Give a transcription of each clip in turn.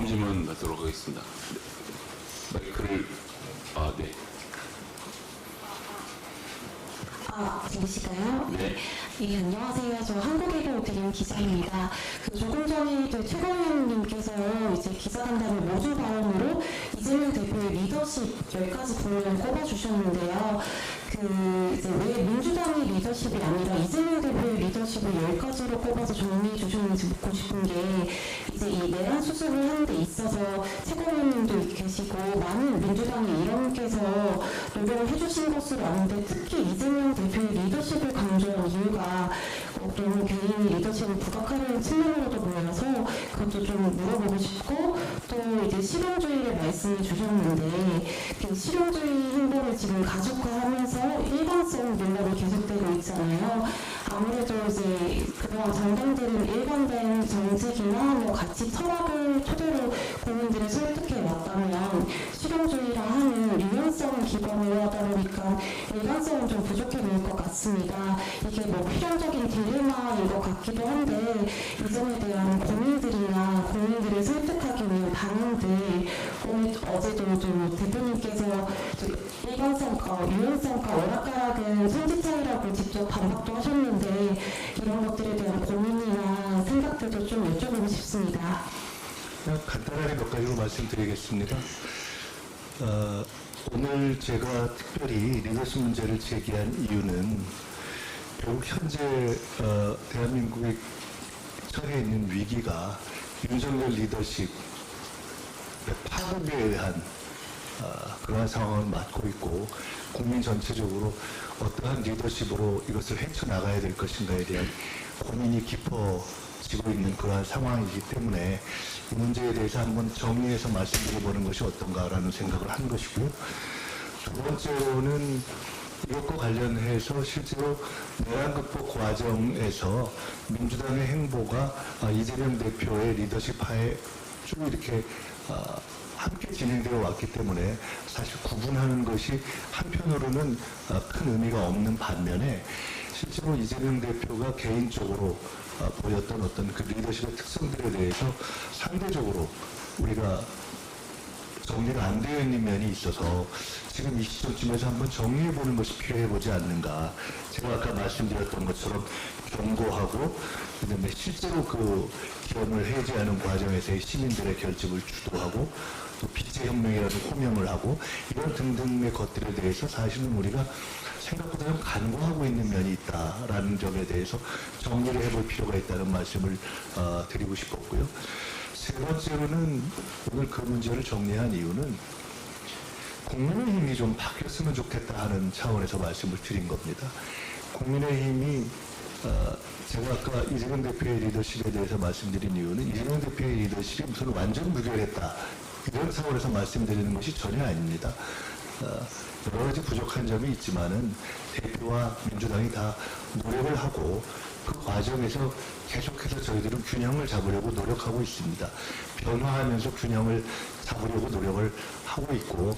질문 받도록 하겠습니다. 마이크를, 네. 들리실까요? 네. 예, 안녕하세요. 저 한국일보 드림 기자입니다. 조금 전에 최고위원님께서 이제 기자간담회 모두 발언으로 이재명 대표의 리더십 10가지 분을 꼽아주셨는데요. 이제 왜 민주당의 리더십이 아니라 이재명 대표의 리더십을 10가지로 꼽아서 정리해 주셨는지 묻고 싶은 게, 이제 이 내란 수습을 하는 데 있어서 최고위원님도 계시고 많은 민주당의 일원께서 노력을 해주신 것으로 아는데, 특히 이재명 대표의 리더십을 강조한 이유가 너무 개인이 리더십을 부각하는 측면으로도 보여서 그것도 좀 물어보고 싶고, 또 이제 실용주의를 말씀해 주셨는데 그 실용주의 행보를 지금 가속화하면서 일관성 논란이 계속되고 있잖아요. 아무래도 이제 그동안 정당들은 일관된 정책이나 뭐 가치 철학을 토대로 국민들을 설득해 왔다면, 실용주의라 하는 유연성을 기반으로 하다 보니까 일관성은 좀 부족해 보일 것 같습니다. 이게 뭐 필연적인 딜레마인 것 같기도 한데, 이 점에 대한 고민들이나 국민들을 설득하기 위한 방안들, 어제도 좀 대표님께서 일관성과 유연성과 오락가락은 성질 차이라고 직접 반박도 하셨는데, 이런 것들에 대한 고민이나 생각들도 좀 여쭤보고 싶습니다. 그냥 간단하게 몇 가지로 말씀드리겠습니다. 오늘 제가 특별히 리더십 문제를 제기한 이유는 결국 현재 대한민국에 처해 있는 위기가 윤석열 리더십의 파급에 의한 그러한 상황을 맞고 있고, 국민 전체적으로 어떠한 리더십으로 이것을 헤쳐나가야 될 것인가에 대한 고민이 깊어지고 있는 그러한 상황이기 때문에 이 문제에 대해서 한번 정리해서 말씀드려보는 것이 어떤가라는 생각을 한 것이고요. 두 번째로는 이것과 관련해서 실제로 내란 극복 과정에서 민주당의 행보가 이재명 대표의 리더십 하에 쭉 이렇게 함께 진행되어 왔기 때문에 사실 구분하는 것이 한편으로는 큰 의미가 없는 반면에, 실제로 이재명 대표가 개인적으로 보였던 어떤 그 리더십의 특성들에 대해서 상대적으로 우리가 정리가 안 되어 있는 면이 있어서 지금 이 시점쯤에서 한번 정리해 보는 것이 필요해 보지 않는가. 제가 아까 말씀드렸던 것처럼 경고하고, 그다음에 실제로 그 기업을 해제하는 과정에서의 시민들의 결집을 주도하고, 또 비제혁명이라는 호명을 하고, 이런 등등의 것들에 대해서 사실은 우리가 생각보다 좀 간과하고 있는 면이 있다라는 점에 대해서 정리를 해볼 필요가 있다는 말씀을 드리고 싶었고요. 세 번째로는 오늘 그 문제를 정리한 이유는 국민의힘이 좀 바뀌었으면 좋겠다 하는 차원에서 말씀을 드린 겁니다. 국민의힘이 제가 아까 이재명 대표의 리더십에 대해서 말씀드린 이유는 이재명 대표의 리더십이 무슨 완전 무결했다 이런 차원에서 말씀드리는 것이 전혀 아닙니다. 여러 가지 부족한 점이 있지만은 대표와 민주당이 다 노력을 하고 그 과정에서 계속해서 저희들은 균형을 잡으려고 노력하고 있습니다. 변화하면서 균형을 잡으려고 노력을 하고 있고,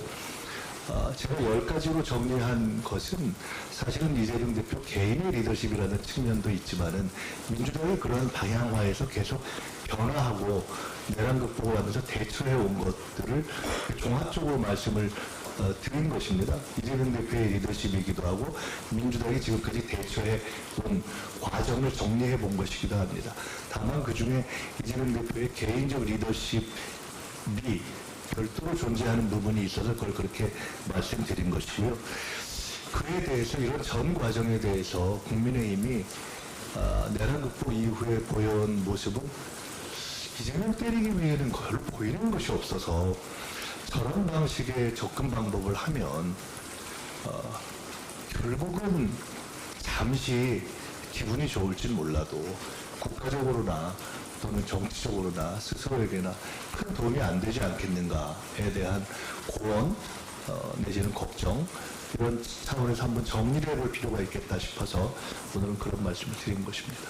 제가 10가지로 정리한 것은 사실은 이재명 대표 개인의 리더십이라는 측면도 있지만은 민주당이 그런 방향화에서 계속 변화하고 내란 극복을 하면서 대처해 온 것들을 종합적으로 말씀을 드린 것입니다. 이재명 대표의 리더십이기도 하고 민주당이 지금까지 대처해 온 과정을 정리해 본 것이기도 합니다. 다만 그 중에 이재명 대표의 개인적 리더십이 별도로 존재하는 부분이 있어서 그걸 그렇게 말씀드린 것이고요. 그에 대해서 이런 전 과정에 대해서 국민의힘이 내란 극복 이후에 보여온 모습은 이재명 때리기 위해는 별로 보이는 것이 없어서, 저런 방식의 접근 방법을 하면 결국은 잠시 기분이 좋을진 몰라도 국가적으로나 또는 정치적으로나 스스로에게나 큰 도움이 안 되지 않겠는가에 대한 고언 내지는 걱정, 이런 차원에서 한번 정리를 해볼 필요가 있겠다 싶어서 오늘은 그런 말씀을 드린 것입니다.